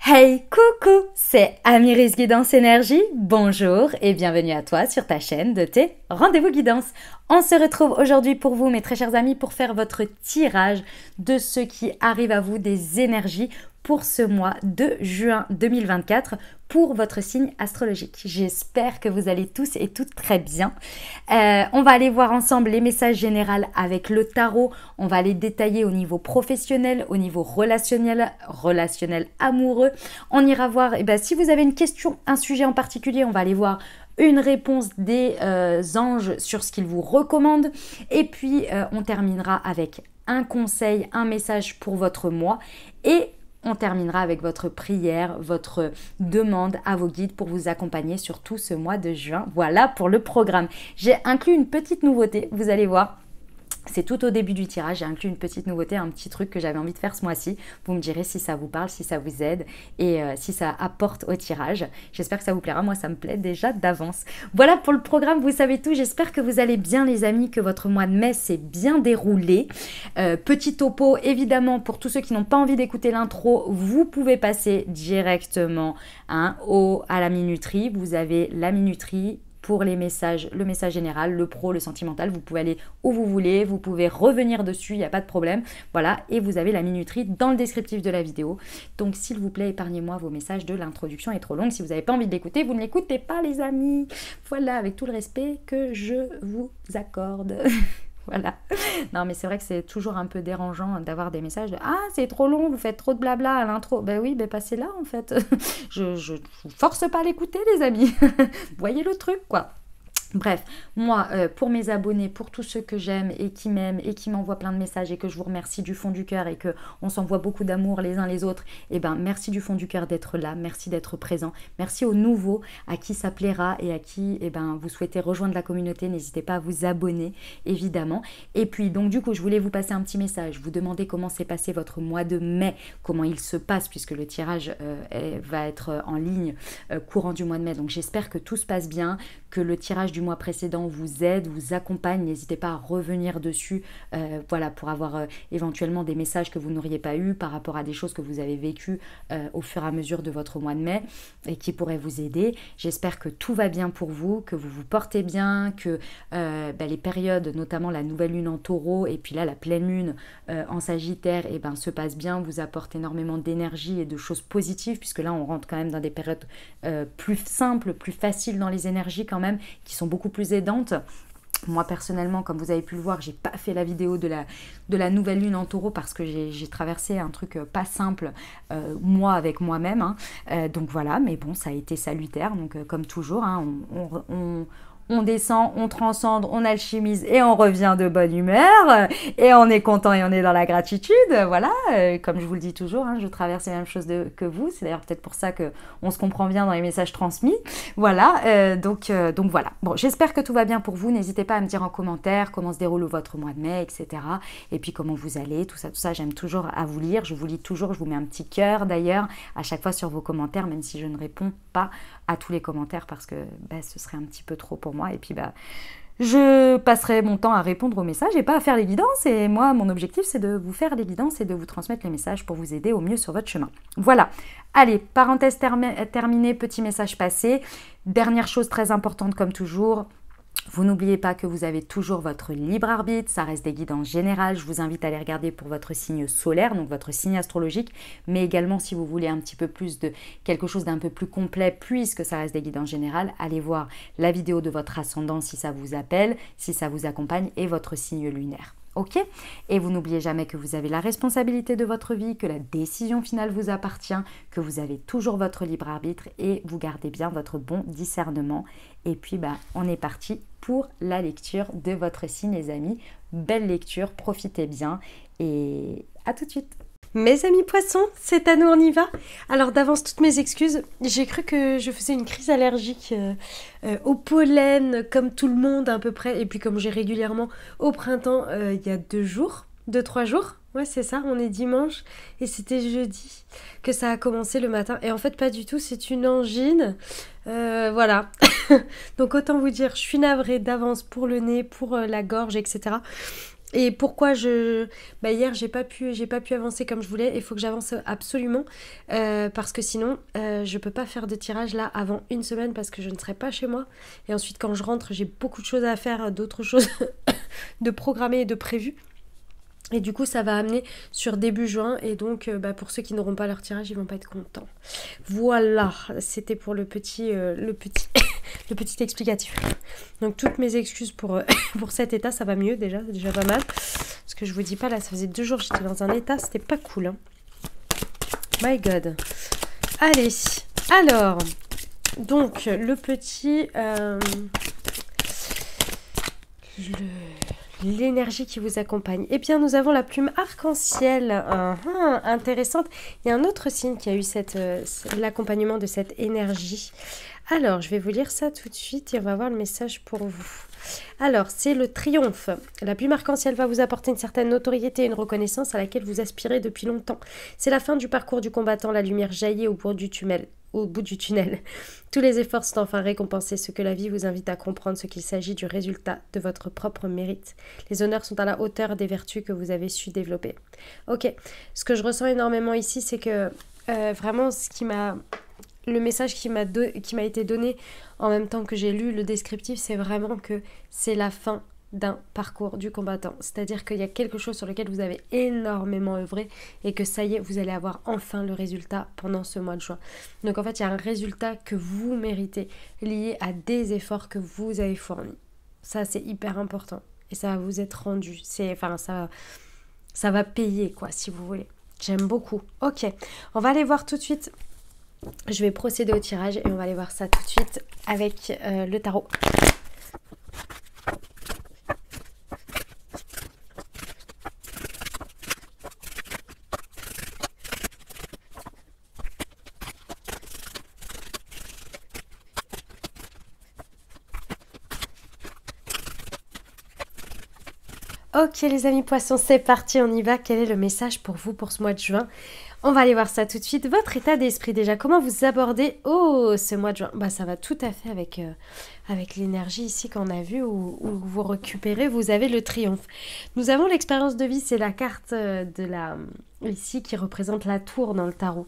Hey, coucou, c'est Amiris Guidance Énergie. Bonjour et bienvenue à toi sur ta chaîne de tes rendez-vous guidance. On se retrouve aujourd'hui pour vous, mes très chers amis, pour faire votre tirage de ce qui arrive à vous des énergies pour ce mois de juin 2024 pour votre signe astrologique. J'espère que vous allez tous et toutes très bien. On va aller voir ensemble les messages généraux avec le tarot. On va aller détailler au niveau professionnel, au niveau relationnel amoureux. On ira voir, si vous avez une question, un sujet en particulier, on va aller voir une réponse des anges sur ce qu'ils vous recommandent. Et puis, on terminera avec un conseil, un message pour votre mois. Et on terminera avec votre prière, votre demande à vos guides pour vous accompagner sur tout ce mois de juin. Voilà pour le programme. J'ai inclus une petite nouveauté, vous allez voir. C'est tout au début du tirage, j'ai inclus une petite nouveauté, un petit truc que j'avais envie de faire ce mois-ci. Vous me direz si ça vous parle, si ça vous aide et si ça apporte au tirage. J'espère que ça vous plaira, moi ça me plaît déjà d'avance. Voilà pour le programme, vous savez tout. J'espère que vous allez bien les amis, que votre mois de mai s'est bien déroulé. Petit topo, évidemment, pour tous ceux qui n'ont pas envie d'écouter l'intro, vous pouvez passer directement à la minuterie. Vous avez la minuterie pour les messages, le message général, le pro, le sentimental, vous pouvez aller où vous voulez, vous pouvez revenir dessus, il n'y a pas de problème. Voilà, et vous avez la minuterie dans le descriptif de la vidéo. Donc s'il vous plaît, épargnez-moi vos messages de l'introduction est trop longue. Si vous n'avez pas envie de l'écouter, vous ne l'écoutez pas les amis. Voilà, avec tout le respect que je vous accorde. Voilà. Non, mais c'est vrai que c'est toujours un peu dérangeant d'avoir des messages de « Ah, c'est trop long, vous faites trop de blabla à l'intro. » Ben oui, ben passez là en fait. Je vous force pas à l'écouter les amis. Voyez le truc quoi. Bref, moi, pour mes abonnés, pour tous ceux que j'aime et qui m'aiment et qui m'envoient plein de messages et que je vous remercie du fond du cœur et qu'on s'envoie beaucoup d'amour les uns les autres, eh ben merci du fond du cœur d'être là, merci d'être présent, merci aux nouveaux à qui ça plaira et à qui vous souhaitez rejoindre la communauté, n'hésitez pas à vous abonner évidemment. Et puis donc du coup, je voulais vous passer un petit message, vous demander comment s'est passé votre mois de mai, comment il se passe puisque le tirage va être en ligne courant du mois de mai. Donc j'espère que tout se passe bien, que le tirage du mois précédent vous aide, vous accompagne, n'hésitez pas à revenir dessus, voilà, pour avoir éventuellement des messages que vous n'auriez pas eu par rapport à des choses que vous avez vécues au fur et à mesure de votre mois de mai et qui pourraient vous aider. J'espère que tout va bien pour vous, que vous vous portez bien, que les périodes, notamment la nouvelle lune en taureau et puis là la pleine lune en sagittaire, se passent bien, vous apportent énormément d'énergie et de choses positives puisque là on rentre quand même dans des périodes plus simples, plus faciles dans les énergies quand même, qui sont beaucoup plus aidantes. Moi personnellement, comme vous avez pu le voir, j'ai pas fait la vidéo de la nouvelle lune en taureau parce que j'ai traversé un truc pas simple, moi avec moi-même, hein. Donc voilà, mais bon, ça a été salutaire, donc comme toujours, hein, on descend, on transcende, on alchimise et on revient de bonne humeur et on est content et on est dans la gratitude. Voilà, comme je vous le dis toujours, hein, je traverse les mêmes choses que vous. C'est d'ailleurs peut-être pour ça qu'on se comprend bien dans les messages transmis. Voilà, donc voilà. Bon, j'espère que tout va bien pour vous. N'hésitez pas à me dire en commentaire comment se déroule votre mois de mai, etc. Et puis comment vous allez, tout ça. J'aime toujours à vous lire. Je vous lis toujours, je vous mets un petit cœur d'ailleurs à chaque fois sur vos commentaires, même si je ne réponds pas à tous les commentaires parce que ce serait un petit peu trop pour moi et puis je passerai mon temps à répondre aux messages et pas à faire les guidances et moi mon objectif c'est de vous faire les guidances et de vous transmettre les messages pour vous aider au mieux sur votre chemin. Voilà, allez, parenthèse terminée, petit message passé. Dernière chose très importante comme toujours, vous n'oubliez pas que vous avez toujours votre libre arbitre, ça reste des guidances générales. Je vous invite à les regarder pour votre signe solaire, donc votre signe astrologique, mais également si vous voulez un petit peu plus de quelque chose d'un peu plus complet, puisque ça reste des guidances générales, allez voir la vidéo de votre ascendant si ça vous appelle, si ça vous accompagne, et votre signe lunaire. Ok? Et vous n'oubliez jamais que vous avez la responsabilité de votre vie, que la décision finale vous appartient, que vous avez toujours votre libre arbitre et vous gardez bien votre bon discernement. Et puis, on est parti pour la lecture de votre signe, les amis. Belle lecture, profitez bien et à tout de suite. Mes amis poissons, c'est à nous, on y va. Alors d'avance, toutes mes excuses. J'ai cru que je faisais une crise allergique au pollen, comme tout le monde à peu près. Et puis comme j'ai régulièrement au printemps, il y a 2-3 jours. Ouais, c'est ça, on est dimanche. Et c'était jeudi que ça a commencé le matin. Et en fait, pas du tout, c'est une angine. Voilà. Donc autant vous dire, je suis navrée d'avance pour le nez, pour la gorge, etc. Et pourquoi hier j'ai pas pu avancer comme je voulais. Il faut que j'avance absolument parce que sinon je peux pas faire de tirage là avant une semaine parce que je ne serai pas chez moi. Et ensuite quand je rentre j'ai beaucoup de choses à faire, d'autres choses de programmer et de prévues. Et du coup, ça va amener sur début juin. Et donc, pour ceux qui n'auront pas leur tirage, ils vont pas être contents. Voilà, c'était pour le petit le petit explicatif. Donc, toutes mes excuses pour, pour cet état. Ça va mieux déjà, c'est déjà pas mal. Parce que je vous dis pas, là, ça faisait 2 jours que j'étais dans un état. C'était pas cool. Hein. My God. Allez, alors. Donc, le petit... l'énergie qui vous accompagne. Eh bien, nous avons la plume arc-en-ciel. Intéressante. Il y a un autre signe qui a eu l'accompagnement de cette énergie. Alors, je vais vous lire ça tout de suite et on va voir le message pour vous. Alors, c'est le triomphe. La plume arc-en-ciel va vous apporter une certaine notoriété et une reconnaissance à laquelle vous aspirez depuis longtemps. C'est la fin du parcours du combattant. La lumière jaillit au bout du tunnel. Tous les efforts sont enfin récompensés, ce que la vie vous invite à comprendre, ce qu'il s'agit du résultat de votre propre mérite. Les honneurs sont à la hauteur des vertus que vous avez su développer. Ok, ce que je ressens énormément ici, c'est que vraiment le message qui m'a été donné en même temps que j'ai lu le descriptif, c'est vraiment que c'est la fin d'un parcours du combattant. C'est-à-dire qu'il y a quelque chose sur lequel vous avez énormément œuvré et que ça y est, vous allez avoir enfin le résultat pendant ce mois de juin. Donc en fait, il y a un résultat que vous méritez lié à des efforts que vous avez fournis. Ça, c'est hyper important. Et ça va vous être rendu. Ça va payer, quoi, si vous voulez. J'aime beaucoup. Ok, on va aller voir tout de suite. Je vais procéder au tirage et on va aller voir ça tout de suite avec le tarot. Ok les amis poissons, c'est parti, on y va. Quel est le message pour vous pour ce mois de juin? On va aller voir ça tout de suite. Votre état d'esprit déjà, comment vous abordez ce mois de juin? Ça va tout à fait avec l'énergie ici qu'on a vu où vous récupérez, vous avez le triomphe. Nous avons l'expérience de vie, c'est la carte ici qui représente la tour dans le tarot.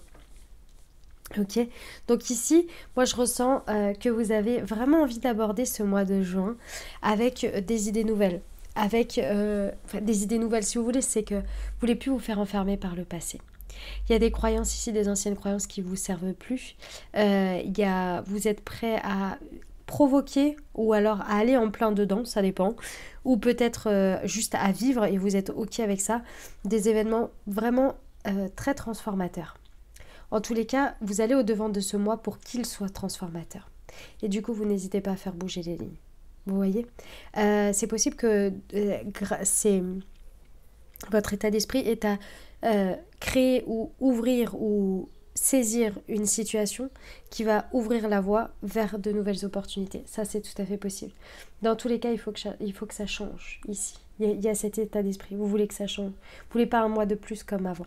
Ok, donc ici, moi je ressens que vous avez vraiment envie d'aborder ce mois de juin avec des idées nouvelles. Avec des idées nouvelles, si vous voulez, c'est que vous ne voulez plus vous faire enfermer par le passé. Il y a des croyances ici, des anciennes croyances qui ne vous servent plus. Vous êtes prêt à provoquer ou alors à aller en plein dedans, ça dépend. Ou peut-être juste à vivre et vous êtes ok avec ça. Des événements vraiment très transformateurs. En tous les cas, vous allez au-devant de ce mois pour qu'il soit transformateur. Et du coup, vous n'hésitez pas à faire bouger les lignes. Vous voyez, c'est possible que votre état d'esprit est à créer ou ouvrir ou saisir une situation qui va ouvrir la voie vers de nouvelles opportunités. Ça, c'est tout à fait possible. Dans tous les cas, il faut que ça change ici. Il y a cet état d'esprit. Vous voulez que ça change. Vous voulez pas un mois de plus comme avant.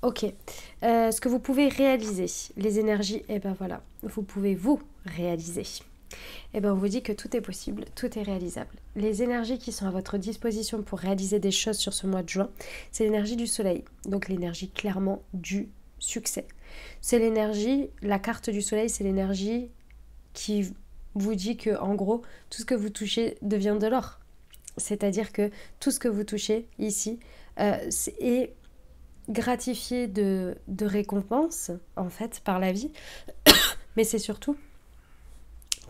Ok. Ce que vous pouvez réaliser, les énergies, voilà, vous pouvez vous réaliser. On vous dit que tout est possible, tout est réalisable. Les énergies qui sont à votre disposition pour réaliser des choses sur ce mois de juin, c'est l'énergie du soleil, donc l'énergie clairement du succès. C'est l'énergie, la carte du soleil, c'est l'énergie qui vous dit que, en gros, tout ce que vous touchez devient de l'or. C'est-à-dire que tout ce que vous touchez ici est gratifié de récompenses, en fait, par la vie, mais c'est surtout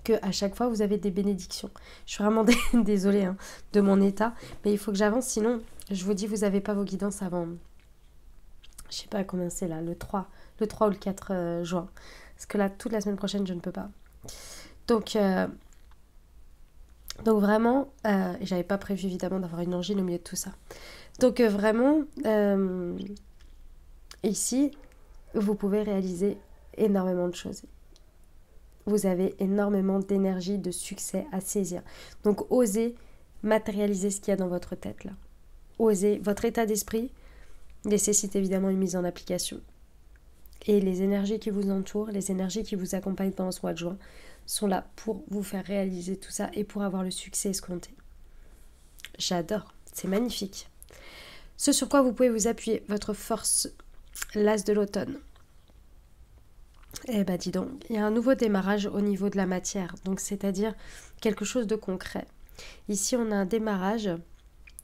qu'à chaque fois vous avez des bénédictions. Je suis vraiment désolée de mon état, mais il faut que j'avance, sinon je vous dis vous n'avez pas vos guidances avant, je sais pas combien c'est là, le 3 ou le 4 juin, parce que là toute la semaine prochaine je ne peux pas. Donc vraiment, j'avais pas prévu évidemment d'avoir une angine au milieu de tout ça. Donc vraiment, ici, vous pouvez réaliser énormément de choses. Vous avez énormément d'énergie, de succès à saisir. Donc, osez matérialiser ce qu'il y a dans votre tête, là. Osez. Votre état d'esprit nécessite évidemment une mise en application. Et les énergies qui vous entourent, les énergies qui vous accompagnent pendant ce mois de juin, sont là pour vous faire réaliser tout ça et pour avoir le succès escompté. J'adore, c'est magnifique. Ce sur quoi vous pouvez vous appuyer, votre force, l'as de l'automne. Eh ben dis donc, il y a un nouveau démarrage au niveau de la matière, donc c'est-à-dire quelque chose de concret. Ici, on a un démarrage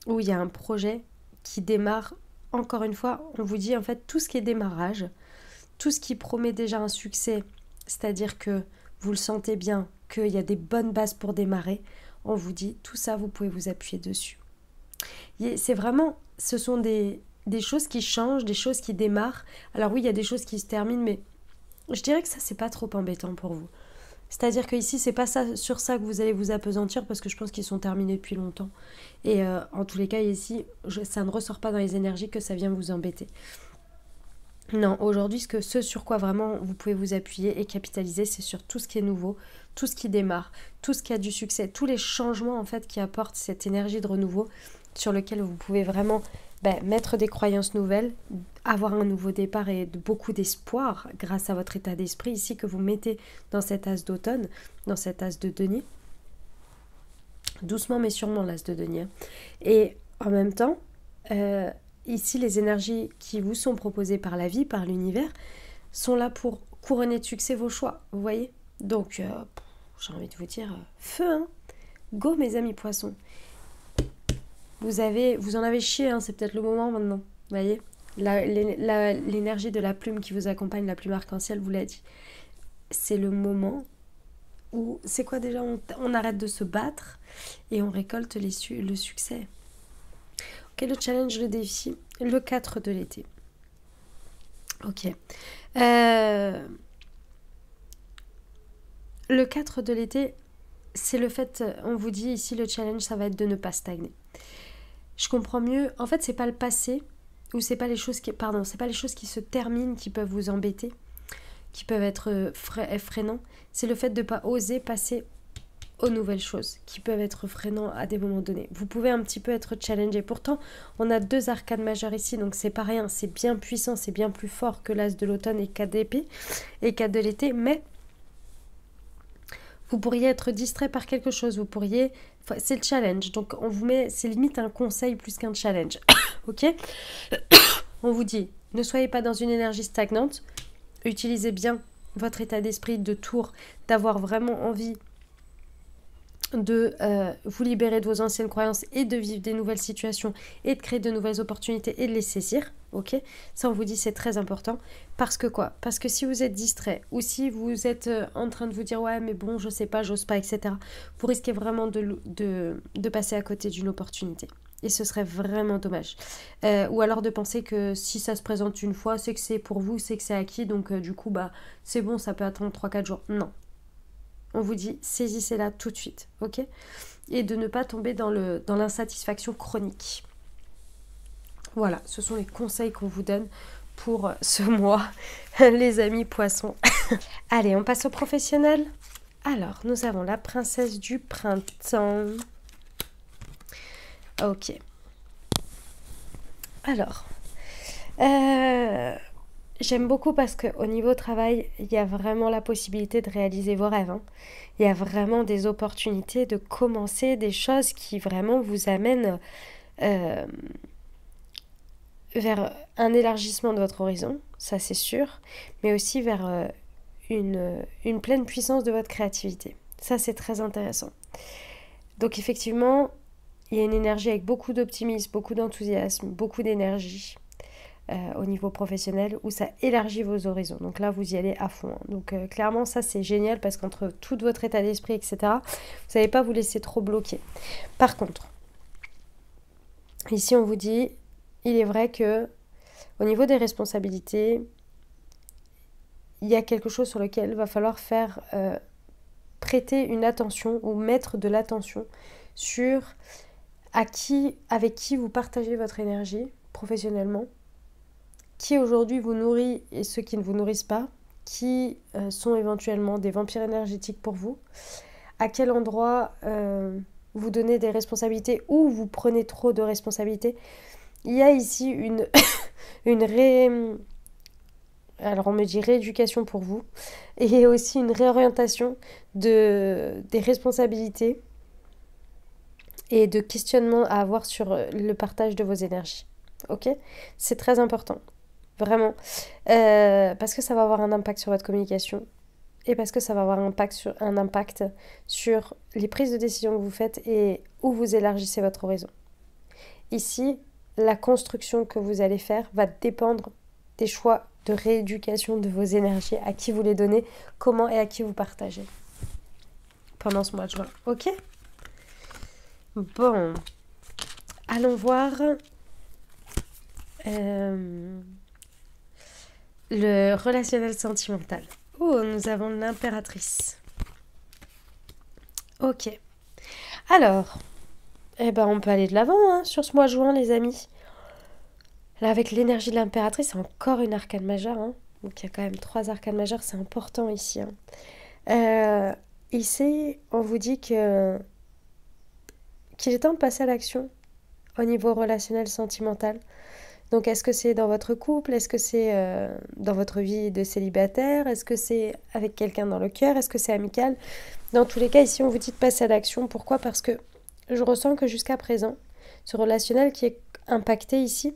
où il y a un projet qui démarre. Encore une fois, on vous dit en fait tout ce qui est démarrage, tout ce qui promet déjà un succès, c'est-à-dire que vous le sentez bien, qu'il y a des bonnes bases pour démarrer, on vous dit tout ça, vous pouvez vous appuyer dessus. C'est vraiment, ce sont des choses qui changent, des choses qui démarrent. Alors oui, il y a des choses qui se terminent, mais je dirais que ça, c'est pas trop embêtant pour vous. C'est-à-dire que ici, c'est pas ça, sur ça que vous allez vous appesantir parce que je pense qu'ils sont terminés depuis longtemps. Et en tous les cas, ici, ça ne ressort pas dans les énergies que ça vient vous embêter. Non, aujourd'hui, ce sur quoi vraiment vous pouvez vous appuyer et capitaliser, c'est sur tout ce qui est nouveau, tout ce qui démarre, tout ce qui a du succès, tous les changements en fait qui apportent cette énergie de renouveau sur lequel vous pouvez vraiment mettre des croyances nouvelles, avoir un nouveau départ et beaucoup d'espoir grâce à votre état d'esprit ici que vous mettez dans cet as d'automne, dans cet as de denier. Doucement mais sûrement l'as de denier. Et en même temps, ici les énergies qui vous sont proposées par la vie, par l'univers, sont là pour couronner de succès vos choix, vous voyez. Donc, j'ai envie de vous dire, feu, hein. Go mes amis poissons. Vous en avez chié, hein, c'est peut-être le moment maintenant, vous voyez. L'énergie de la plume qui vous accompagne, la plume arc-en-ciel, vous l'a dit. C'est le moment où, c'est quoi déjà, on arrête de se battre et on récolte le succès. Ok, le challenge, le défi, le 4 de l'été. Ok. Le 4 de l'été, c'est le fait, on vous dit ici, le challenge, ça va être de ne pas stagner. Je comprends mieux. En fait, c'est pas le passé ou c'est pas les choses c'est pas les choses qui se terminent qui peuvent vous embêter, qui peuvent être freinants. C'est le fait de pas oser passer aux nouvelles choses qui peuvent être freinants à des moments donnés. Vous pouvez un petit peu être challengé. Pourtant, on a 2 arcanes majeures ici, donc c'est pas rien. C'est bien puissant, c'est bien plus fort que l'as de l'automne et 4 d'épée et 4 de l'été, mais vous pourriez être distrait par quelque chose, c'est le challenge, donc on vous met, c'est limite un conseil plus qu'un challenge, ok. On vous dit, ne soyez pas dans une énergie stagnante, utilisez bien votre état d'esprit de tour, d'avoir vraiment envie de vous libérer de vos anciennes croyances et de vivre des nouvelles situations et de créer de nouvelles opportunités et de les saisir, ok. Ça on vous dit c'est très important, parce que quoi? Parce que si vous êtes distrait ou si vous êtes en train de vous dire ouais mais bon je sais pas, j'ose pas, etc., vous risquez vraiment de passer à côté d'une opportunité et ce serait vraiment dommage, ou alors de penser que si ça se présente une fois c'est que c'est pour vous, c'est que c'est acquis, donc du coup c'est bon, ça peut attendre 3-4 jours, non. On vous dit, saisissez-la tout de suite, ok? Et de ne pas tomber dans l'insatisfaction chronique. Voilà, ce sont les conseils qu'on vous donne pour ce mois, les amis poissons. Allez, on passe au professionnel. Alors, nous avons la princesse du printemps. Ok. Alors, j'aime beaucoup parce qu'au niveau travail, il y a vraiment la possibilité de réaliser vos rêves, hein. Il y a vraiment des opportunités de commencer des choses qui vraiment vous amènent vers un élargissement de votre horizon, ça c'est sûr, mais aussi vers une pleine puissance de votre créativité. Ça c'est très intéressant. Donc effectivement, il y a une énergie avec beaucoup d'optimisme, beaucoup d'enthousiasme, beaucoup d'énergie. Au niveau professionnel où ça élargit vos horizons. Donc là, vous y allez à fond. Donc clairement, ça, c'est génial parce qu'entre tout votre état d'esprit, etc., vous n'allez pas vous laisser trop bloquer. Par contre, ici, on vous dit, il est vrai que au niveau des responsabilités, il y a quelque chose sur lequel il va falloir faire prêter une attention ou mettre de l'attention sur avec qui vous partagez votre énergie professionnellement, qui aujourd'hui vous nourrit et ceux qui ne vous nourrissent pas, qui sont éventuellement des vampires énergétiques pour vous, à quel endroit vous donnez des responsabilités ou vous prenez trop de responsabilités. Il y a ici alors on me dit rééducation pour vous, et aussi une réorientation des responsabilités et de questionnement à avoir sur le partage de vos énergies. Ok? C'est très important, vraiment. Parce que ça va avoir un impact sur votre communication et parce que ça va avoir un impact sur les prises de décision que vous faites et où vous élargissez votre horizon. Ici, la construction que vous allez faire va dépendre des choix de rééducation de vos énergies, à qui vous les donnez, comment et à qui vous partagez pendant ce mois de juin. Ok? Bon, allons voir le relationnel sentimental. Oh, nous avons l'impératrice. Ok. Alors, on peut aller de l'avant sur ce mois de juin, les amis. Là, avec l'énergie de l'impératrice, c'est encore une arcane majeure. Donc, il y a quand même 3 arcanes majeures, c'est important ici. Ici, on vous dit qu'il est temps de passer à l'action au niveau relationnel sentimental. Donc, est-ce que c'est dans votre couple? Est-ce que c'est dans votre vie de célibataire? Est-ce que c'est avec quelqu'un dans le cœur? Est-ce que c'est amical? Dans tous les cas, ici, on vous dit de passer à l'action. Pourquoi? Parce que je ressens que jusqu'à présent, ce relationnel qui est impacté ici,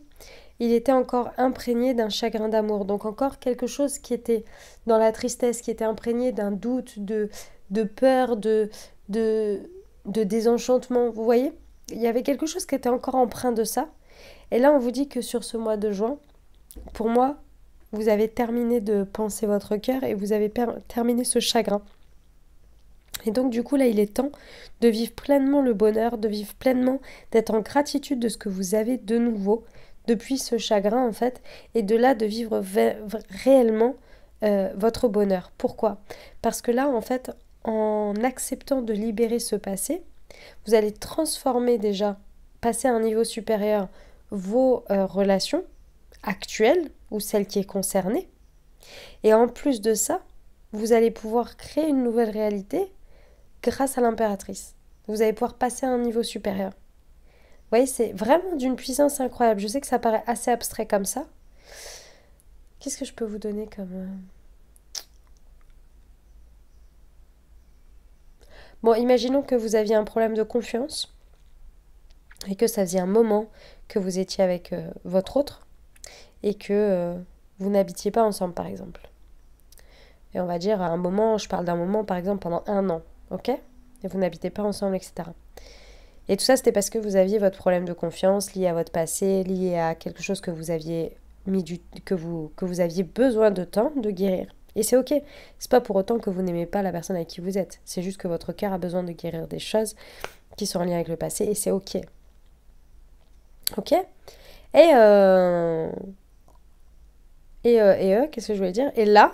il était encore imprégné d'un chagrin d'amour. Donc encore quelque chose qui était dans la tristesse, qui était imprégné d'un doute, de peur, de désenchantement. Vous voyez? Il y avait quelque chose qui était encore empreint de ça. Et là, on vous dit que sur ce mois de juin, pour moi, vous avez terminé de panser votre cœur et vous avez terminé ce chagrin. Et donc, du coup, là, il est temps de vivre pleinement le bonheur, de vivre pleinement, d'être en gratitude de ce que vous avez de nouveau depuis ce chagrin, en fait, et de là, de vivre réellement votre bonheur. Pourquoi? Parce que là, en fait, en acceptant de libérer ce passé, vous allez transformer déjà, passer à un niveau supérieur, vos relations actuelles ou celles qui est concernée. Et en plus de ça, vous allez pouvoir créer une nouvelle réalité grâce à l'impératrice. Vous allez pouvoir passer à un niveau supérieur. Vous voyez, c'est vraiment d'une puissance incroyable. Je sais que ça paraît assez abstrait comme ça. Qu'est-ce que je peux vous donner comme... Bon, imaginons que vous aviez un problème de confiance et que ça faisait un moment que vous étiez avec votre autre et que vous n'habitiez pas ensemble, par exemple. Et on va dire à un moment, je parle d'un moment, par exemple, pendant 1 an, ok? Et vous n'habitez pas ensemble, etc. Et tout ça, c'était parce que vous aviez votre problème de confiance lié à votre passé, lié à quelque chose que vous aviez que vous aviez besoin de temps de guérir. Et c'est ok. C'est pas pour autant que vous n'aimez pas la personne avec qui vous êtes. C'est juste que votre cœur a besoin de guérir des choses qui sont en lien avec le passé et c'est ok. Ok? Et qu'est-ce que je voulais dire? Et là,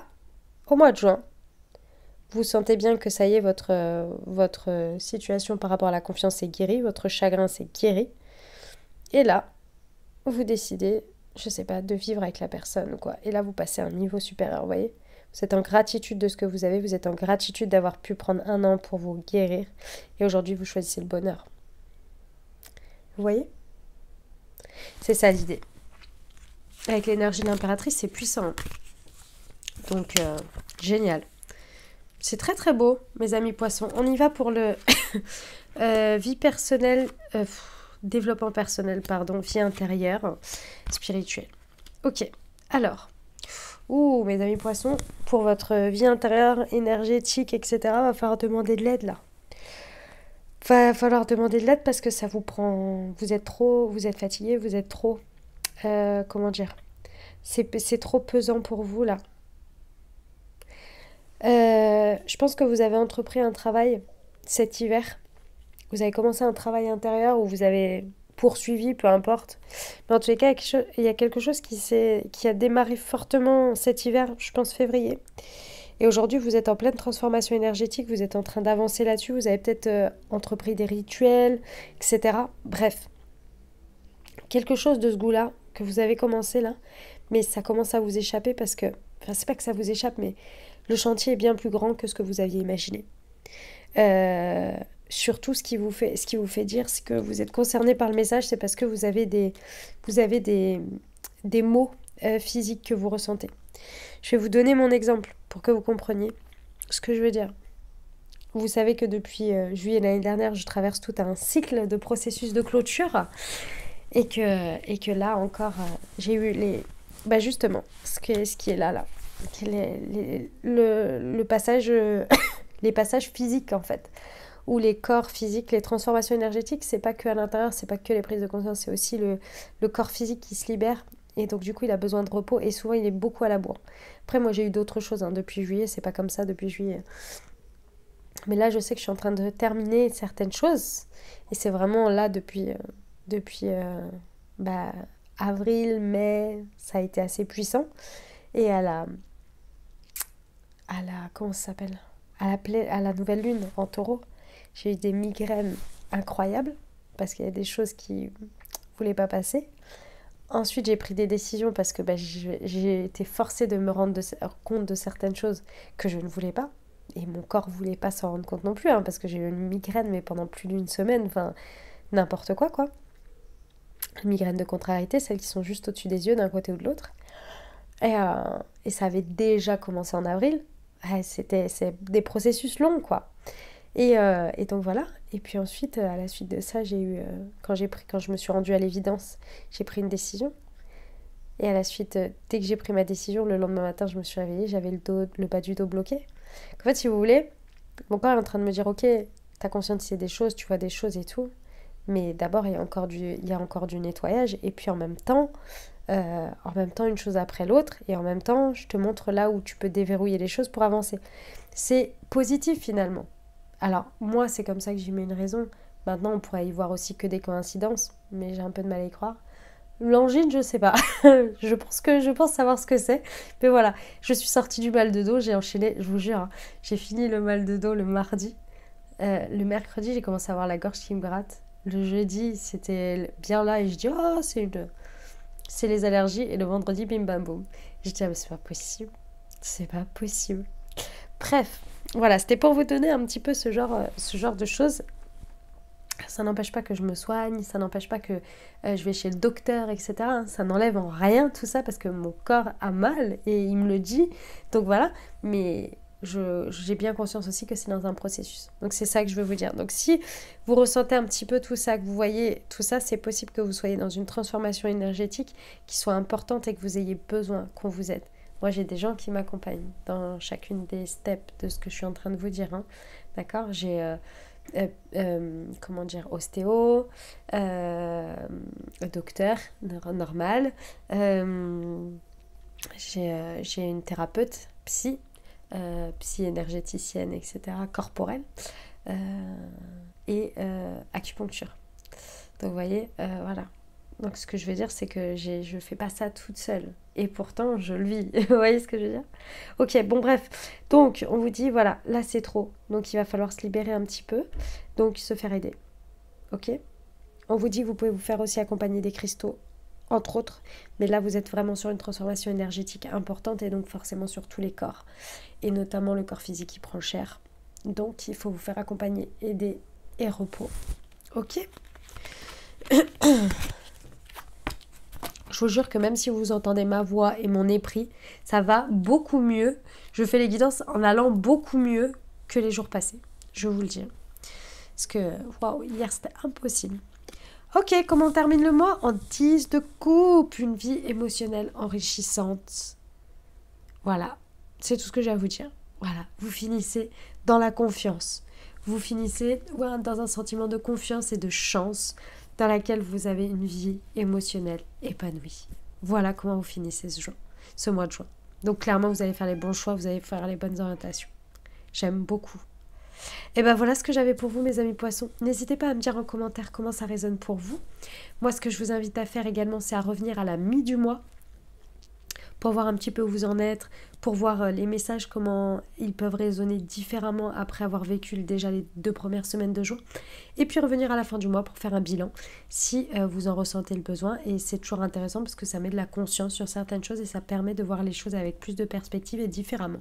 au mois de juin, vous sentez bien que ça y est, votre situation par rapport à la confiance est guérie, votre chagrin s'est guéri. Et là, vous décidez, je sais pas, de vivre avec la personne, quoi. Et là, vous passez à un niveau supérieur, vous voyez? Vous êtes en gratitude de ce que vous avez, vous êtes en gratitude d'avoir pu prendre 1 an pour vous guérir. Et aujourd'hui, vous choisissez le bonheur. Vous voyez? C'est ça l'idée. Avec l'énergie de l'impératrice, c'est puissant. Donc, génial. C'est très très beau, mes amis poissons. On y va pour le vie personnelle, développement personnel, pardon, vie intérieure, spirituelle. Ok, alors, mes amis poissons, pour votre vie intérieure, énergétique, etc., va falloir demander de l'aide là. Va falloir demander de l'aide parce que ça vous prend... Vous êtes fatigué, vous êtes trop... comment dire? C'est trop pesant pour vous là. Je pense que vous avez entrepris un travail cet hiver. Vous avez commencé un travail intérieur ou vous avez poursuivi, peu importe. Mais en tous les cas, il y a quelque chose qui a démarré fortement cet hiver, je pense février. Et aujourd'hui, vous êtes en pleine transformation énergétique, vous êtes en train d'avancer là-dessus, vous avez peut-être entrepris des rituels, etc. Bref, quelque chose de ce goût-là que vous avez commencé là, mais ça commence à vous échapper parce que... Enfin, c'est pas que ça vous échappe, mais le chantier est bien plus grand que ce que vous aviez imaginé. Surtout, ce qui vous fait dire, c'est que vous êtes concerné par le message, c'est parce que vous avez des mots physiques que vous ressentez. Je vais vous donner mon exemple pour que vous compreniez ce que je veux dire. Vous savez que depuis juillet l'année dernière, je traverse tout un cycle de processus de clôture et que là encore, j'ai eu bah justement, ce qui est là. Le passage, les passages physiques en fait, ou les corps physiques, les transformations énergétiques, c'est pas que à l'intérieur, c'est pas que les prises de conscience, c'est aussi le corps physique qui se libère. Et donc du coup, il a besoin de repos et souvent, il est beaucoup à la bourre. Après, moi, j'ai eu d'autres choses depuis juillet, c'est pas comme ça depuis juillet. Mais là, je sais que je suis en train de terminer certaines choses. Et c'est vraiment là, depuis bah, avril, mai, ça a été assez puissant. Et comment ça s'appelle, à la nouvelle lune en taureau, j'ai eu des migraines incroyables. Parce qu'il y a des choses qui ne voulaient pas passer. Ensuite, j'ai pris des décisions parce que j'ai été forcée de me rendre compte de certaines choses que je ne voulais pas. Et mon corps voulait pas s'en rendre compte non plus, hein, parce que j'ai eu une migraine, mais pendant plus d'une semaine, enfin, n'importe quoi. Les migraines de contrariété, celles qui sont juste au-dessus des yeux, d'un côté ou de l'autre. Et ça avait déjà commencé en avril. C'est des processus longs, quoi. Et donc voilà. Et puis ensuite, à la suite de ça, j'ai eu, quand je me suis rendue à l'évidence, j'ai pris une décision. Et à la suite, dès que j'ai pris ma décision, le lendemain matin, je me suis réveillée, j'avais le bas du dos bloqué. En fait, si vous voulez, mon corps est en train de me dire, ok, t'as conscience des choses, tu vois des choses et tout, mais d'abord, il y a encore du nettoyage, et puis en même temps, une chose après l'autre, et en même temps, je te montre là où tu peux déverrouiller les choses pour avancer. C'est positif finalement. Alors, moi, c'est comme ça que j'y mets une raison. Maintenant, on pourrait y voir aussi que des coïncidences, mais j'ai un peu de mal à y croire. L'angine, je sais pas. je pense savoir ce que c'est. Mais voilà, je suis sortie du mal de dos, j'ai enchaîné, je vous jure, hein, j'ai fini le mal de dos le mardi. Le mercredi, j'ai commencé à avoir la gorge qui me gratte. Le jeudi, c'était bien là et je dis, oh, c'est les allergies. Et le vendredi, bim bam boum. Je dis, ah, mais c'est pas possible. C'est pas possible. Bref, voilà, c'était pour vous donner un petit peu ce genre de choses. Ça n'empêche pas que je me soigne, ça n'empêche pas que je vais chez le docteur, etc. Ça n'enlève en rien tout ça parce que mon corps a mal et il me le dit. Donc voilà, mais j'ai bien conscience aussi que c'est dans un processus. Donc c'est ça que je veux vous dire. Donc si vous ressentez un petit peu tout ça, que vous voyez tout ça, c'est possible que vous soyez dans une transformation énergétique qui soit importante et que vous ayez besoin qu'on vous aide. Moi, j'ai des gens qui m'accompagnent dans chacune des steps de ce que je suis en train de vous dire. Hein. D'accord ? J'ai... ostéo, docteur normal, j'ai une thérapeute psy énergéticienne, etc., corporelle, et acupuncture. Donc vous voyez, voilà. Donc ce que je veux dire, c'est que je fais pas ça toute seule. Et pourtant, je le vis. Vous voyez ce que je veux dire ? Ok, bon bref. Donc, on vous dit, voilà, là c'est trop. Donc, il va falloir se libérer un petit peu. Donc, se faire aider. Ok ? On vous dit que vous pouvez vous faire aussi accompagner des cristaux, entre autres. Mais là, vous êtes vraiment sur une transformation énergétique importante et donc forcément sur tous les corps. Et notamment le corps physique qui prend cher. Donc, il faut vous faire accompagner, aider et repos. Ok ? Je vous jure que même si vous entendez ma voix et mon épris, ça va beaucoup mieux. Je fais les guidances en allant beaucoup mieux que les jours passés. Je vous le dis. Parce que, waouh, hier c'était impossible. Ok, comment on termine le mois ? En 10 de coupe, une vie émotionnelle enrichissante. Voilà, c'est tout ce que j'ai à vous dire. Voilà, vous finissez dans la confiance. Vous finissez dans un sentiment de confiance et de chance dans laquelle vous avez une vie émotionnelle épanouie. Voilà comment vous finissez ce mois de juin. Donc clairement, vous allez faire les bons choix, vous allez faire les bonnes orientations. J'aime beaucoup. Et ben voilà ce que j'avais pour vous, mes amis poissons. N'hésitez pas à me dire en commentaire comment ça résonne pour vous. Moi, ce que je vous invite à faire également, c'est à revenir à la mi du mois pour voir un petit peu où vous en êtes, pour voir les messages, comment ils peuvent résonner différemment après avoir vécu déjà les 2 premières semaines de juin. Et puis revenir à la fin du mois pour faire un bilan, si vous en ressentez le besoin. Et c'est toujours intéressant parce que ça met de la conscience sur certaines choses et ça permet de voir les choses avec plus de perspective et différemment.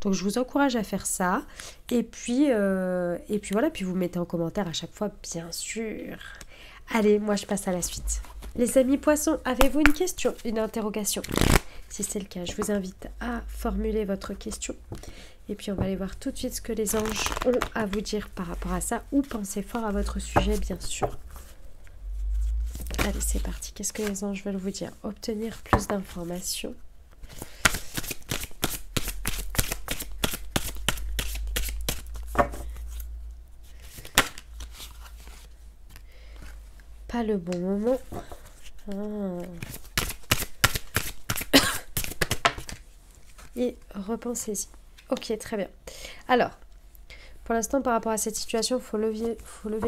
Donc je vous encourage à faire ça. Et puis voilà, puis vous mettez en commentaire à chaque fois, bien sûr. Allez, moi je passe à la suite. Les amis poissons, avez-vous une question, une interrogation ? Si c'est le cas, je vous invite à formuler votre question. Et puis on va aller voir tout de suite ce que les anges ont à vous dire par rapport à ça. Ou pensez fort à votre sujet, bien sûr. Allez, c'est parti. Qu'est-ce que les anges veulent vous dire? Obtenir plus d'informations. Pas le bon moment. Et repensez-y. Ok, très bien. Alors, pour l'instant, par rapport à cette situation, il faut lever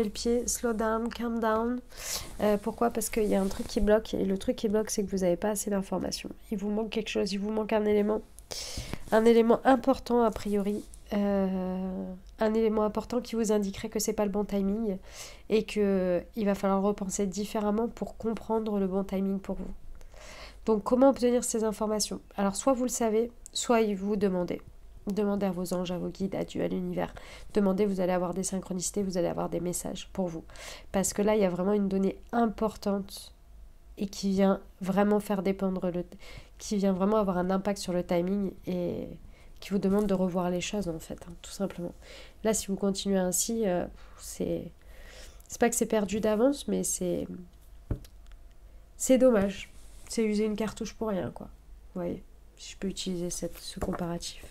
le pied, slow down, calm down. Pourquoi? Parce qu'il y a un truc qui bloque. Et le truc qui bloque, c'est que vous n'avez pas assez d'informations. Il vous manque quelque chose, il vous manque un élément important a priori. Un élément important qui vous indiquerait que c'est pas le bon timing et qu'il va falloir repenser différemment pour comprendre le bon timing pour vous. Donc comment obtenir ces informations? Alors soit vous le savez, soit vous demandez. Demandez à vos anges, à vos guides, à Dieu, à l'univers. Demandez, vous allez avoir des synchronicités, vous allez avoir des messages pour vous. Parce que là, il y a vraiment une donnée importante et qui vient vraiment faire dépendre, qui vient vraiment avoir un impact sur le timing et qui vous demande de revoir les choses en fait, tout simplement. Là, si vous continuez ainsi, c'est pas que c'est perdu d'avance, mais c'est dommage. C'est user une cartouche pour rien, quoi. Vous voyez, si je peux utiliser ce comparatif.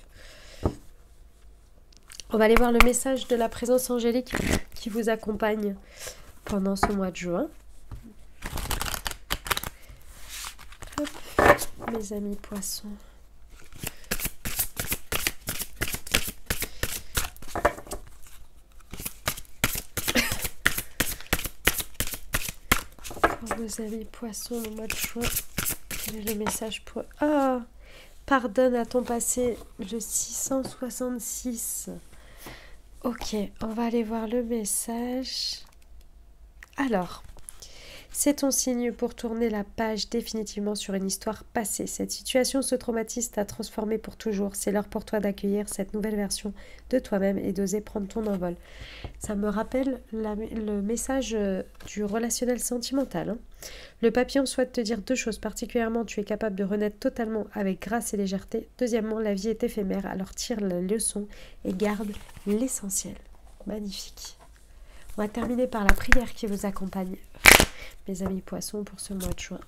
On va aller voir le message de la présence angélique qui vous accompagne pendant ce mois de juin. Hop, mes amis poissons. Pour vos amis poissons, le mois de juin, quel est le message pour... Ah, pardonne à ton passé, le 666. Ok, on va aller voir le message. Alors, c'est ton signe pour tourner la page définitivement sur une histoire passée. Cette situation, ce traumatisme t'a transformé pour toujours. C'est l'heure pour toi d'accueillir cette nouvelle version de toi-même et d'oser prendre ton envol. Ça me rappelle le message du relationnel sentimental. Le papillon souhaite te dire deux choses. Particulièrement, tu es capable de renaître totalement avec grâce et légèreté. Deuxièmement, la vie est éphémère, alors tire la leçon et garde l'essentiel. Magnifique. On va terminer par la prière qui vous accompagne, mes amis poissons, pour ce mois de juin.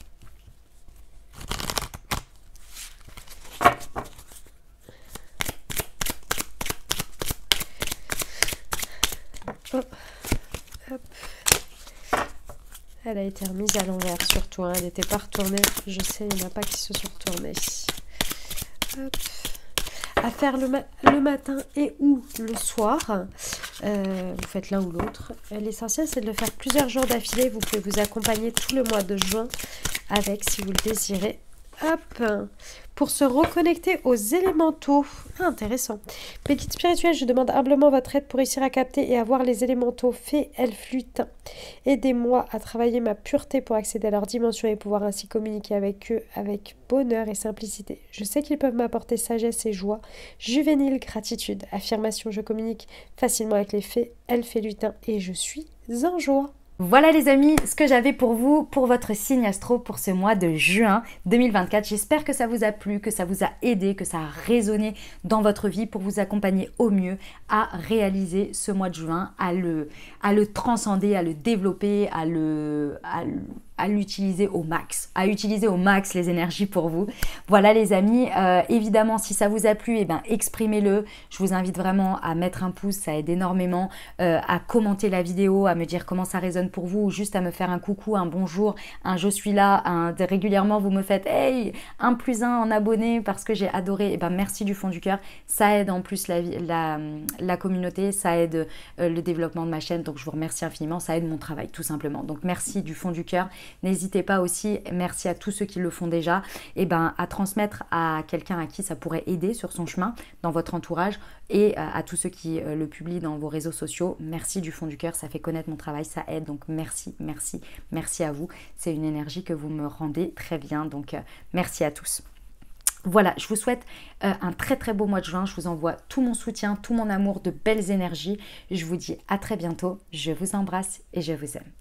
Oh. Hop. Elle a été remise à l'envers surtout, elle n'était pas retournée. Je sais, il n'y en a pas qui se sont retournés. Hop. À faire le matin et ou le soir. Vous faites l'un ou l'autre. L'essentiel, c'est de le faire plusieurs jours d'affilée. Vous pouvez vous accompagner tout le mois de juin avec, si vous le désirez. Hop, pour se reconnecter aux élémentaux. Ah, intéressant. Mes guides spirituels, je demande humblement votre aide pour réussir à capter et à voir les élémentaux fées, elfes, lutins. Aidez-moi à travailler ma pureté pour accéder à leur dimension et pouvoir ainsi communiquer avec eux avec bonheur et simplicité. Je sais qu'ils peuvent m'apporter sagesse et joie, juvénile gratitude, affirmation. Je communique facilement avec les fées, elfes et lutins et je suis en joie. Voilà les amis, ce que j'avais pour vous, pour votre signe astro pour ce mois de juin 2024. J'espère que ça vous a plu, que ça vous a aidé, que ça a résonné dans votre vie pour vous accompagner au mieux à réaliser ce mois de juin, à le transcender, à le développer, à l'utiliser au max, à utiliser au max les énergies pour vous. Voilà les amis, évidemment si ça vous a plu, eh ben, exprimez-le. Je vous invite vraiment à mettre un pouce, ça aide énormément, à commenter la vidéo, à me dire comment ça résonne pour vous, ou juste à me faire un coucou, un bonjour, un je suis là, régulièrement vous me faites hey, 1+1 en abonné parce que j'ai adoré, eh ben, merci du fond du cœur, ça aide en plus la communauté, ça aide le développement de ma chaîne, donc je vous remercie infiniment, ça aide mon travail tout simplement, donc merci du fond du cœur. N'hésitez pas aussi, merci à tous ceux qui le font déjà, et ben, à transmettre à quelqu'un à qui ça pourrait aider sur son chemin, dans votre entourage, et à tous ceux qui le publient dans vos réseaux sociaux. Merci du fond du cœur, ça fait connaître mon travail, ça aide, donc merci, merci, merci à vous. C'est une énergie que vous me rendez très bien, donc merci à tous. Voilà, je vous souhaite un très très beau mois de juin. Je vous envoie tout mon soutien, tout mon amour, de belles énergies. Je vous dis à très bientôt. Je vous embrasse et je vous aime.